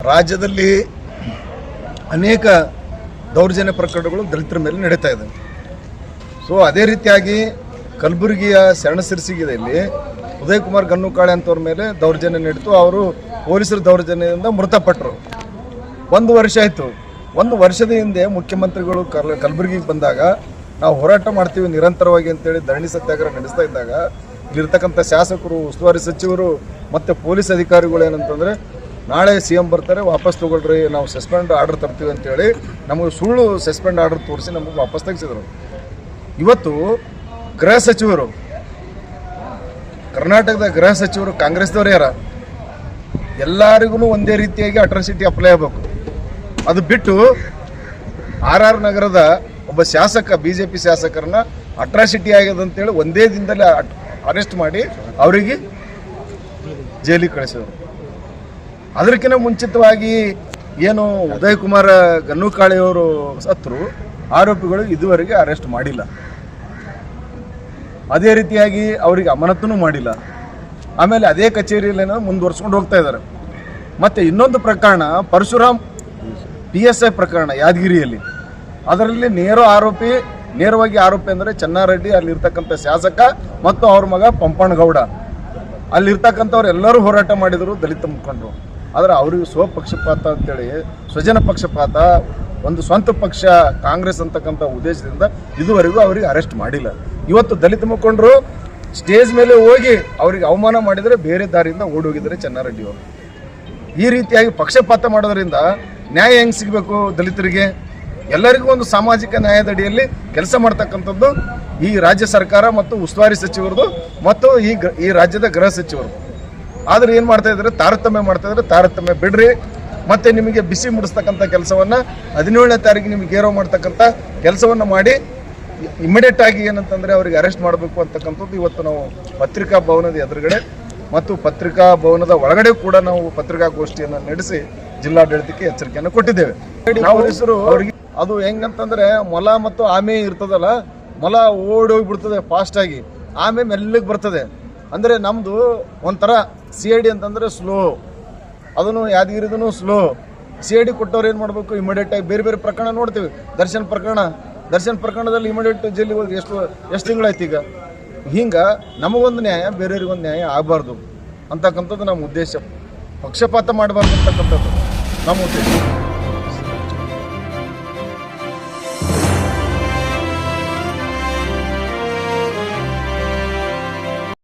ರಾಜ್ಯದಲ್ಲಿ ಅನೇಕ ದೌರ್ಜನ್ಯ ಪ್ರಕರಣಗಳು ದಲಿತರ ಮೇಲೆ ನಡೀತಾ ಇದೆ. ಸೊ ಅದೇ ರೀತಿಯಾಗಿ ಕಲಬುರಗಿಯ ಶರಣಸಿರಸಿಗೆಯಲ್ಲಿ ಉದಯ್ ಕುಮಾರ್ ಗನ್ನುಕಾಳೆ ಅಂತವ್ರ ಮೇಲೆ ದೌರ್ಜನ್ಯ ನಡೀತು. ಅವರು ಪೊಲೀಸರ ದೌರ್ಜನ್ಯದಿಂದ ಮೃತಪಟ್ಟರು. 1 ವರ್ಷ ಆಯಿತು. 1 ವರ್ಷದ ಹಿಂದೆ ಮುಖ್ಯಮಂತ್ರಿಗಳು ಕಲಬುರಗಿಗೆ ಬಂದಾಗ ನಾವು ಹೋರಾಟ ಮಾಡ್ತೀವಿ ನಿರಂತರವಾಗಿ ಅಂತೇಳಿ ಧರಣಿ ಸತ್ಯಾಗ್ರಹ ನಡೆಸ್ತಾ ಇದ್ದಾಗ ಇಲ್ಲಿರ್ತಕ್ಕಂಥ ಶಾಸಕರು, ಉಸ್ತುವಾರಿ ಸಚಿವರು ಮತ್ತು ಪೊಲೀಸ್ ಅಧಿಕಾರಿಗಳು ಏನಂತಂದರೆ ನಾಳೆ CM ಬರ್ತಾರೆ, ವಾಪಸ್ ತೊಗೊಳ್ರಿ, ನಾವು ಸಸ್ಪೆಂಡ್ ಆರ್ಡರ್ ತರ್ತೀವಿ ಅಂತೇಳಿ ನಮಗೆ ಸುಳ್ಳು ಸಸ್ಪೆಂಡ್ ಆರ್ಡರ್ ತೋರಿಸಿ ನಮಗೆ ವಾಪಸ್ ತೆಗೆಸಿದ್ರು. ಇವತ್ತು ಗೃಹ ಸಚಿವರು, ಕರ್ನಾಟಕದ ಗೃಹ ಸಚಿವರು ಕಾಂಗ್ರೆಸ್ದವ್ರು ಯಾರ, ಎಲ್ಲರಿಗೂ ಒಂದೇ ರೀತಿಯಾಗಿ ಅಟ್ರಾಸಿಟಿ ಅಪ್ಲೈ ಆಗಬೇಕು. ಅದು ಬಿಟ್ಟು RR ನಗರದ ಒಬ್ಬ ಶಾಸಕ, BJP ಶಾಸಕರನ್ನ ಅಟ್ರಾಸಿಟಿ ಆಗ್ಯದ ಅಂತೇಳಿ ಒಂದೇ ದಿನದಲ್ಲಿ ಅರೆಸ್ಟ್ ಮಾಡಿ ಅವರಿಗೆ ಜೈಲಿಗೆ ಕಳಿಸಿದರು. ಅದಕ್ಕಿಂತ ಮುಂಚಿತವಾಗಿ ಏನು ಉದಯ್ ಕುಮಾರ್ ಗನ್ನುಕಾಳೆಯವರು ಸತ್ರು, ಆರೋಪಿಗಳು ಇದುವರೆಗೆ ಅರೆಸ್ಟ್ ಮಾಡಿಲ್ಲ. ಅದೇ ರೀತಿಯಾಗಿ ಅವರಿಗೆ ಅಮಾನತೂ ಮಾಡಿಲ್ಲ. ಆಮೇಲೆ ಅದೇ ಕಚೇರಿಯಲ್ಲಿ ಮುಂದುವರ್ಸ್ಕೊಂಡು ಹೋಗ್ತಾ ಇದ್ದಾರೆ. ಮತ್ತು ಇನ್ನೊಂದು ಪ್ರಕರಣ ಪರಶುರಾಮ್ PSI ಪ್ರಕರಣ ಯಾದಗಿರಿಯಲ್ಲಿ, ಅದರಲ್ಲಿ ನೇರವಾಗಿ ಆರೋಪಿ ಅಂದರೆ ಚೆನ್ನಾರೆಡ್ಡಿ, ಅಲ್ಲಿರ್ತಕ್ಕಂಥ ಶಾಸಕ ಮತ್ತು ಅವ್ರ ಮಗ ಪಂಪಣ್ಣಗೌಡ. ಅಲ್ಲಿರ್ತಕ್ಕಂಥವ್ರು ಎಲ್ಲರೂ ಹೋರಾಟ ಮಾಡಿದರು, ದಲಿತ ಮುಖಂಡರು. ಆದರೆ ಅವರಿಗೆ ಸ್ವಪಕ್ಷಪಾತ ಅಂತೇಳಿ, ಸ್ವಜನ ಪಕ್ಷಪಾತ, ಒಂದು ಸ್ವಂತ ಪಕ್ಷ ಕಾಂಗ್ರೆಸ್ ಅಂತಕ್ಕಂಥ ಉದ್ದೇಶದಿಂದ ಇದುವರೆಗೂ ಅವರಿಗೆ ಅರೆಸ್ಟ್ ಮಾಡಿಲ್ಲ. ಇವತ್ತು ದಲಿತ ಮುಖಂಡರು ಸ್ಟೇಜ್ ಮೇಲೆ ಹೋಗಿ ಅವರಿಗೆ ಅವಮಾನ ಮಾಡಿದರೆ ಬೇರೆ ದಾರಿಯಿಂದ ಓಡೋಗಿದ್ದಾರೆ ಚೆನ್ನಾರೆಡ್ಡಿ ಅವರು. ಈ ರೀತಿಯಾಗಿ ಪಕ್ಷಪಾತ ಮಾಡೋದ್ರಿಂದ ನ್ಯಾಯ ಹೆಂಗೆ ಸಿಗಬೇಕು ದಲಿತರಿಗೆ? ಎಲ್ಲರಿಗೂ ಒಂದು ಸಾಮಾಜಿಕ ನ್ಯಾಯದಡಿಯಲ್ಲಿ ಕೆಲಸ ಮಾಡ್ತಕ್ಕಂಥದ್ದು ಈ ರಾಜ್ಯ ಸರ್ಕಾರ ಮತ್ತು ಉಸ್ತುವಾರಿ ಸಚಿವರದು ಮತ್ತು ಈ ರಾಜ್ಯದ ಗೃಹ ಸಚಿವರು. ಆದರೆ ಏನು ಮಾಡ್ತಾ ಇದ್ದಾರೆ, ತಾರತಮ್ಯ ಮಾಡ್ತಾ ಇದ್ದಾರೆ. ತಾರತಮ್ಯ ಬಿಡ್ರಿ. ಮತ್ತು ನಿಮಗೆ ಬಿಸಿ ಮುಡಿಸ್ತಕ್ಕಂಥ ಕೆಲಸವನ್ನು 17ನೇ ತಾರೀಕು ನಿಮಗೆ ಗೇರೋ ಮಾಡ್ತಕ್ಕಂಥ ಕೆಲಸವನ್ನು ಮಾಡಿ ಇಮಿಡಿಯೇಟ್ ಆಗಿ ಏನಂತಂದರೆ ಅವರಿಗೆ ಅರೆಸ್ಟ್ ಮಾಡಬೇಕು ಅಂತಕ್ಕಂಥದ್ದು ಇವತ್ತು ನಾವು ಪತ್ರಿಕಾ ಭವನದ ಎದುರುಗಡೆ ಮತ್ತು ಪತ್ರಿಕಾ ಭವನದ ಒಳಗಡೆ ಕೂಡ ನಾವು ಪತ್ರಿಕಾಗೋಷ್ಠಿಯನ್ನು ನಡೆಸಿ ಜಿಲ್ಲಾಡಳಿತಕ್ಕೆ ಎಚ್ಚರಿಕೆಯನ್ನು ಕೊಟ್ಟಿದ್ದೇವೆ. ನಾವು ಹೆಸರು ಅವರಿಗೆ ಅದು ಹೆಂಗಂತಂದರೆ ಮೊಲ ಮತ್ತು ಆಮೆ ಇರ್ತದಲ್ಲ, ಮೊಲ ಓಡೋಗಿಬಿಡ್ತದೆ ಫಾಸ್ಟಾಗಿ, ಆಮೆ ಮೆಲ್ಲಗೆ ಬರ್ತದೆ. ಅಂದರೆ ನಮ್ಮದು ಒಂಥರ CID ಅಂತಂದರೆ ಸ್ಲೋ, ಅದನ್ನು ಯಾದಗಿರಿದೂ ಸ್ಲೋ. CID ಕೊಟ್ಟವ್ರು ಏನು ಮಾಡಬೇಕು, ಇಮಿಡಿಯೇಟಾಗಿ ಬೇರೆ ಪ್ರಕರಣ ನೋಡ್ತೀವಿ. ದರ್ಶನ್ ಪ್ರಕರಣದಲ್ಲಿ ಇಮಿಡಿಯೇಟ್ ಜೈಲಿಗೆ ಹೋಗಿ ಎಷ್ಟು ತಿಂಗಳಾಯ್ತು ಈಗ. ಹಿಂಗೆ ನಮಗೊಂದು ನ್ಯಾಯ, ಬೇರೆಯವ್ರಿಗೊಂದು ನ್ಯಾಯ ಆಗಬಾರ್ದು ಅಂತಕ್ಕಂಥದ್ದು ನಮ್ಮ ಉದ್ದೇಶ. ಪಕ್ಷಪಾತ ಮಾಡಬಾರ್ದು ಅಂತಕ್ಕಂಥದ್ದು ನಮ್ಮ ಉದ್ದೇಶ.